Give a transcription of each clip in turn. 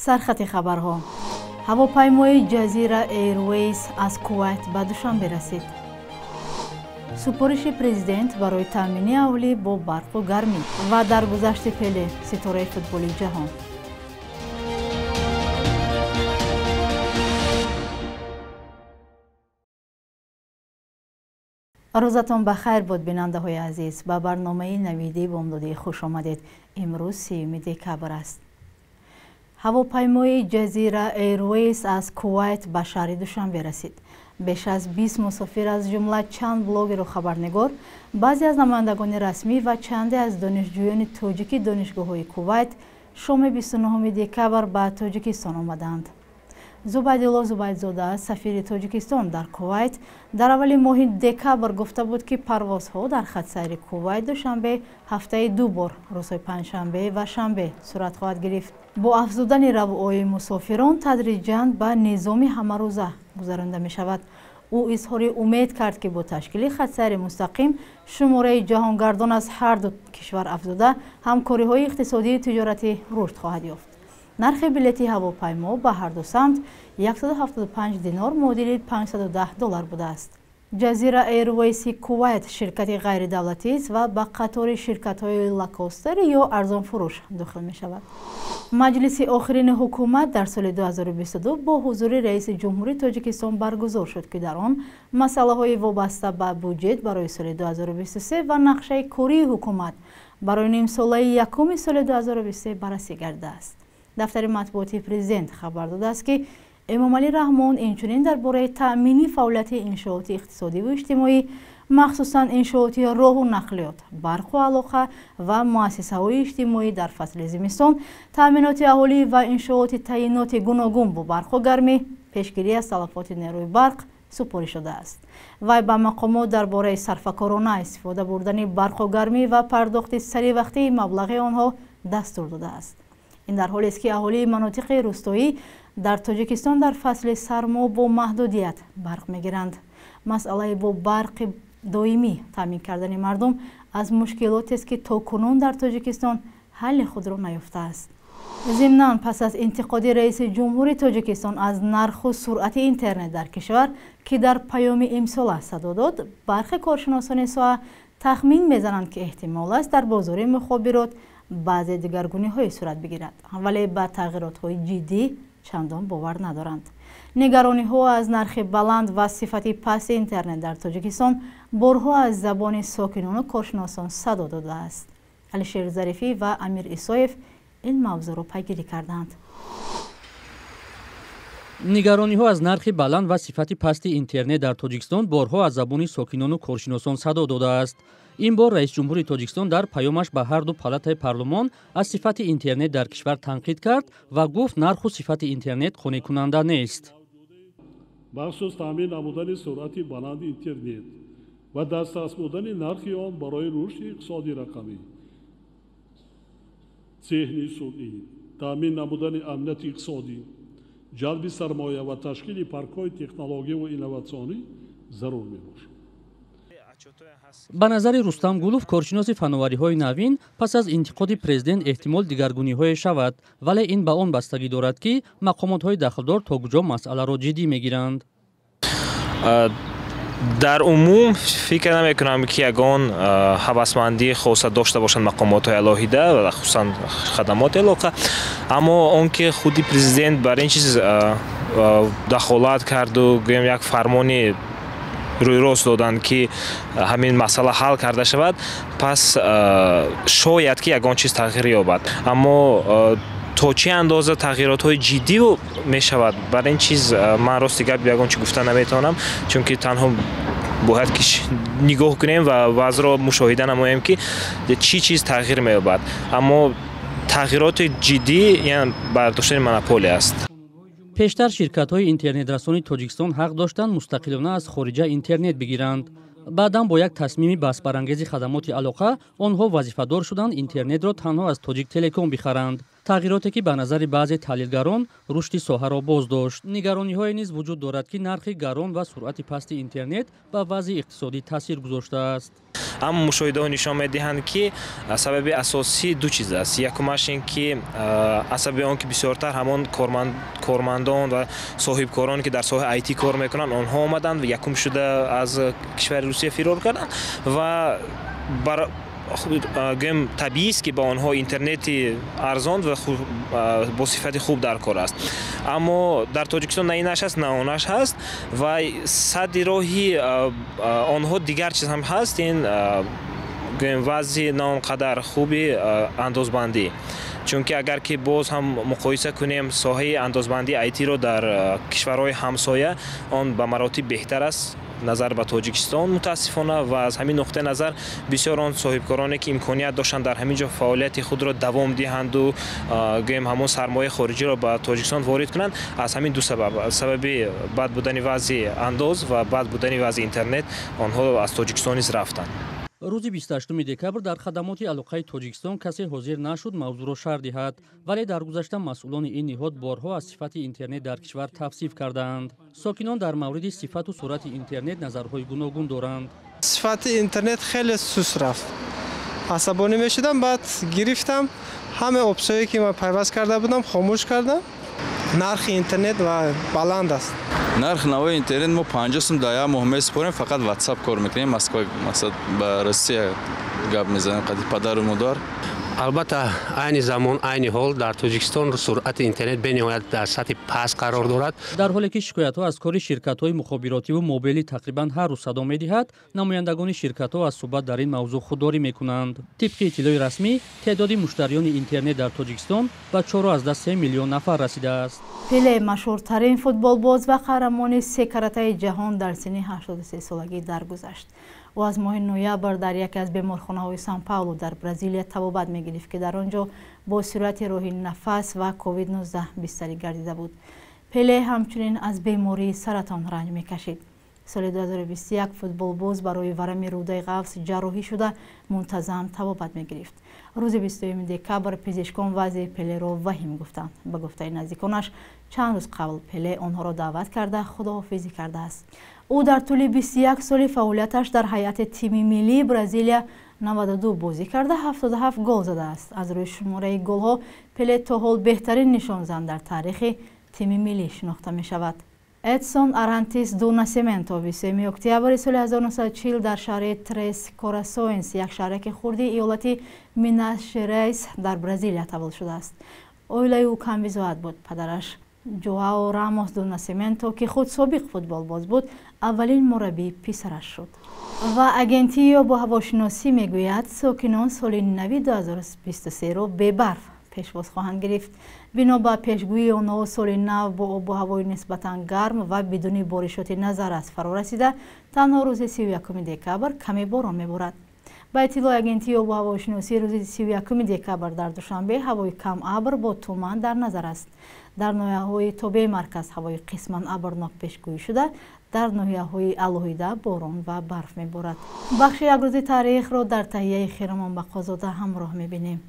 سرخط خبرها هواپیمای جزیره ایرویز از کویت به دوشنبه رسید. سپارش پرزیدنت برای تامین اهالی با برق و گرمی و درگذشت پله ستاره فوتبال جهان. روزتان بخیر بود بیننده های عزیز. به برنامه نویدی بامدادی خوش آمدید. امروز 3 دکبر است. هواپیمای جزیره ایرویز از کویت به شهر دوشنبه رسید. بیش از 20 مسافر از جمله چند بلاگر و خبرنگار، بعضی از نمایندگان رسمی و چندی از دانشجویان تاجیکی دانشگاه‌های کویت شام 29 دکبر به تاجیکستان آمدند. زبیدالله زبیدزاده سفیر تاجیکستان در کویت در اول ماه دکبر گفته بود که پروازها در خط سیر کویت دوشنبه هفته 2 بار روزهای پنجشنبه و شنبه صورت خواهد گرفت. با افزودن رویای مسافران تدریجاً به نظام همه روزه گذرانده می شود. او اظهار امید کرد که با تشکیل خط سیر مستقیم شماره جهانگردان از هر دو کشور افزوده همکاری های اقتصادی و تجارتی رشد خواهد یافت. نرخ بلیط هواپیما به هر دو سمت 175 دینار معادل $510 بوده است. جزیره ایرویز کویت شرکت غیر دولتی است و به قطار شرکت های لاکوستر یا ارزان فروش داخل می شود. مجلس آخرین حکومت در سال 2022 با حضور رئیس جمهوری تاجیکستان برگزار شد که در آن مسئله های وابسته به بودجت برای سال 2023 و نقشه کاری حکومت برای نیم ساله یکم سال 2023 بررسی گردیده است. دفتر مطبوعاتی پرزیدنت خبر داده است که امامعلی رحمان اینچنین درباره تأمین فعالیت انشاءات اقتصادی و اجتماعی مخصوصاً انشاءات راه و نقلیات، برق و علاقه و مؤسسه‌های اجتماعی در فصل زمستان، تأمینات اهالی و انشاءات تعیینات گوناگون با برق و گرمی، پیشگیری از تلفات نیروی برق سپارش شده است. وی به مقامات درباره صرفه‌کارانه استفاده بردن برق و گرمی و پرداخت سریع وقتی مبلغ آنها دستور داده است. این در حالی است که اهالی مناطق روستایی در تاجیکستان در فصل سرما با محدودیت برق میگیرند. مسئله با برق دائمی تامین کردن مردم از مشکلاتی است که تاکنون در تاجیکستان حل خود را نیافته است. ضمناً پس از انتقاد رئیس جمهوری تاجیکستان از نرخ و سرعت اینترنت در کشور که در پیام امسال صدا داد، برخی کارشناسان ساحه تخمین میزنند که احتمال است در بازار مخابرات بعضی دگرگونی های صورت بگیرد، ولی به تغییرات های جدی چندان باور ندارند. نگرانی ها از نرخ بلند و صفت پست اینترنت در تاجیکستان بارها از زبان ساکنان و کارشناسان صدا داده است. علیشیر ظریفی و امیر ایسایف این موضوع را پیگیری کردند. نگرانی ها از نرخ بلند و صفت پست اینترنت در تاجیکستان بارها از زبان ساکنان و کارشناسان صدا داده است. این بار رئیس جمهوری تاجیکستان در پیامش به هر دو پالاتای پارلمان از صفت اینترنت در کشور تنقید کرد و گفت نرخ و صفت اینترنت قانع کننده نیست. بخصوص تامین نمودن سرعت بلند اینترنت و دسترس بودن نرخ آن برای رشد اقتصادی رقمی، ذهنی سنئی، تامین نمودن امنیت اقتصادی، جلب سرمایه و تشکیل پارک‌های تکنولوژی و اینواسیونی ضرور می‌باشد. به نظر رستم گولوف کارشناس فناوری‌های نوین پس از انتقاد پرزیدنت احتمال دیگرگونی‌های شود، ولی این به آن بستگی دارد که مقامات‌های دخلدار تا کجا مسئله را جدی می‌گیرند. در عموم فکر نمی‌کنم که یگان هوسمندی خاص داشته باشند مقامات علاهیده و خصوصا خدمات علاقه، اما آنکه خودی پرزیدنت بر این چیز دخالت کرد و یک فرمانی روی راست دادند که همین مسئله حل کرده شود، پس شاید که یگان چیز تغییر یابد، اما تا چه اندازه تغییرات های جدی می شود برای این چیز من راست دیگر یگان چی گفتن نمیتونم، چون که تنها باید که نگاه کنیم و وضع را مشاهده نماییم که چی چیز تغییر می یابد، اما تغییرات جدی یعنی برداشتن مونوپولی است. پیشتر شرکت‌های اینترنت رسانی تاجیکستان حق داشتند مستقلانه از خارجه اینترنت بگیرند. بعداً با یک تصمیم بحث‌برانگیز خدمات علاقه آنها وظیفه‌دار شدند اینترنت را تنها از تاجیک تلکام بخرند. тағироте ки ба назари баъзе таҳлилгарон рушди соҳаро боз дошт. нигарониҳое низ вуҷуд дорад ки нархи гарон ва суръати пасти интернет ба вазъи иқтисодӣ таъсир гузоштааст. аммо мушоҳидаҳо нишон медиҳанд ки сабаби асосӣ ду чиз аст. якумаш ин ки сабаби он ки бисёртар ҳамон кормандон ва соҳибкороне ки дар соҳаи IT кор мекунанд онҳо омаданд ва якум шуда аз кишвари Русия фирор карданд ва гӯем табиист ки ба онҳо интернети арзон ва бо сифати хуб дар кор аст. аммо дар Тоҷикистон на инаш аст, на онаш ҳаст ва садди роҳи онҳо дигар чиз ҳам ҳаст. ин гӯем вазъи на он қадар хуби андозбандӣ. чунки агар ки боз ҳам муқоиса кунем соҳаи андозбандии IT-ро дар кишварҳои ҳамсоя, он ба маротиб беҳтар аст назар ба Тоҷикистон мутаассифона ва аз ҳамин нуқтаи назар бисёр он соҳибкороне ки имконият доштанд дар ҳамин ҷо фаъолияти худро давом диҳанду гӯем ҳамон сармояи хориҷиро ба Тоҷикистон ворид кунанд, аз ҳамин ду сабаб, сабаби бад будани вазъи андоз ва бад будани вазъи интернет, онҳо аз Тоҷикистон низ рафтанд. рӯзи 28 декабр дар хадамоти алоқаи Тоҷикистон касе ҳозир нашуд мавзӯъро шарҳ диҳад, вале дар гузашта масъулони ин ниҳод борҳо аз сифати интернет дар кишвар тавсиф карданд. сокинон дар мавриди сифату суръати интернет назарҳои гуногун доранд. сифати интернет хеле сус рафт. асабонӣ мешудам, баъд гирифтам, ҳама опсиёе ки ман пайваст карда будам хомӯш кардам. нархи интернет ва баланд аст. нарх навои интернет мо 50 сум дар як моҳ месупорем, фақат WhatsApp кор мекунем. Москва масад ба Россия гап мезанем, қади падару модар. албатта айни замон айни ҳол дар Тоҷикистон суръати интернет бениҳоят дар сатҳи паст қарор дорад. дар ҳоле ки шикоятҳо аз кори ширкатҳои мухобиротиву мобилӣ тақрибан ҳар рӯз садо медиҳад, намояндагони ширкатҳо аз суҳбат дар ин мавзӯъ худдорӣ мекунанд. тибқи иттилои расмӣ теъдоди муштариёни интернет дар Тоҷикистон ба 4,3 миллион нафар расидааст. пеле машҳуртарин футболбоз ва қаҳрамони се каратаи ҷаҳон дар синни 83 солагӣ даргузашт. ӯ аз моҳи ноябр дар яке аз беморхонаҳои Сан-Паулу дар Бразилия табобат мегирифт ки дар он ҷо бо суръати роҳи нафас ва COVID-19 бистарӣ гардида буд. пеле ҳамчунин аз бемории саратон ранҷ мекашид. соли 2021 футболбоз барои варами рӯдаи ғафс ҷарроҳӣ шуда мунтазам табобат мегирифт. рӯзи 21 декабр пизишкон вазъи пелеро ваҳим гуфтанд. ба гуфтаи наздиконаш чанд рӯз қабл пеле онҳоро даъват карда худоҳофизӣ кардааст. ӯ дар тӯли 21 соли фаъолияташ дар ҳайати тими миллии Бразилия 92 бозӣ карда 77 гол задааст. аз рӯи шумораи голҳо пеле то ҳол беҳтарин нишонзан дар таърихи тими миллӣ шинохта мешавад. Эдсон Арантис ду Насименто 23 октябри соли 1940 дар шаҳри Трес Корасоенс, як шаҳраки хурди иёлати Минас Жерайс дар Бразилия таваллуд шудааст. оилаи ӯ камбизоат буд. падараш Ҷоао Рамос ду Насименто ки худ собиқ футболбоз буд, аввалин мураббии писараш шуд. ва агентии об ва ҳавошиносӣ мегӯяд сокинон соли нави 2023-ро бебарф пешвоз хоҳанд гирифт. бино ба пешгӯии онҳо соли нав бо обу ҳавои нисбатан гарм ва бидуни боришоти назаррас фаро расида, танҳо рӯзи 31 декабр каме борон меборад. ба иттилои агентии обу ҳавошиносӣ рӯзи 31 декабр дар душанбе ҳавои кам абр бо туман дар назар аст. дар ноҳияҳои тобеи марказ ҳавои қисман абрнок пешгӯӣ шуда, дар ноҳияҳои алоҳида борон ва барф меборад. бахши якрӯзи таърихро дар таҳияи Хиромон Бақозода ҳамроҳ мебинем.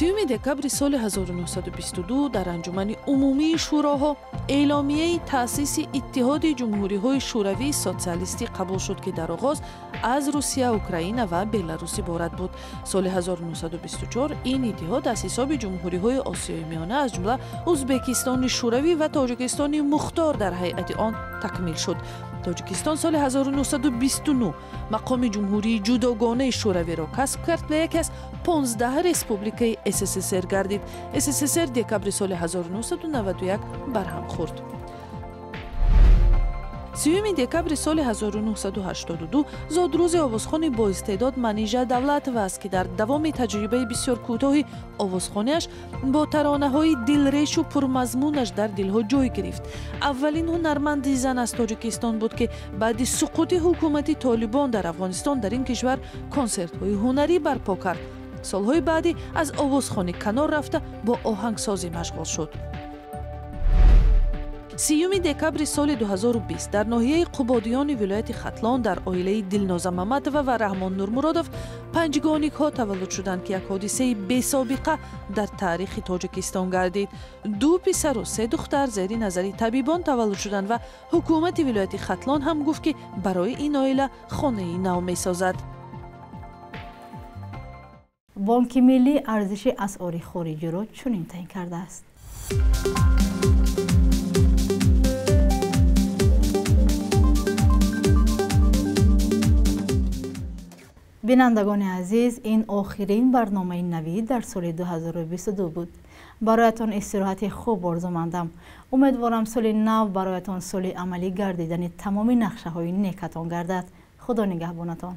30 декабри соли 1922 дар анҷумани умумии шӯроҳо эъломияи таъсиси иттиҳоди ҷумҳуриҳои шӯравии социалистӣ қабул шуд, ки дар оғоз аз Русия, Украина ва Беларус иборат буд. соли 1924 ин иттиҳод аз ҳисоби ҷумҳуриҳои Осиёи Миёна аз ҷумла Узбекистони шӯравӣ ва Тоҷикистони мухтор дар ҳайати он такмил шуд. Тоҷикистон соли 1929 мақоми ҷумҳурии ҷудогонаи шӯравиро касб кард ва яке аз 15 республикаи СССР гардид. СССР декабри соли 1991 барҳам хӯрд. 30 декабри соли 1982 зодрӯзи овозхони боистеъдод Манижа Давлатова аст, ки дар давоми таҷрибаи бисёр кӯтоҳи овозхониаш бо таронаҳои дилрешу пурмазмунаш дар дилҳо ҷой гирифт. аввалин ҳунарманди зан аз Тоҷикистон буд, ки баъди суқути ҳукумати Толибон дар Афғонистон дар ин кишвар консертҳои ҳунарӣ барпо кард. солҳои баъдӣ аз овозхонӣ канор рафта бо оҳангсозӣ машғул шуд. 30 دکبر سال 2020 در ناحیه قبادیان ولایت ختلان در عائله دلناز محمدوف و رحمان نورمرادوف 5 گانیک‌ها تولد شدند که یک حادثه بی‌سابقه در تاریخ تاجیکستان گردید. 2 پسر و 3 دختر زیر نظر طبیبان تولد شدند و حکومت ولایت ختلان هم گفت که برای این عائله خانه نو می‌سازد. بانک ملی ارزش اسعار خارجی را چنین تعیین کرده است. بینندگان عزیز، این آخرین برنامه نوید در سال 2022 بود. برایتان استراحت خوب آرزو مندم. امیدوارم سال نو برایتان سال عملی گردیدن تمام نقشه های نیکتان گردد. خدا نگهبانتان.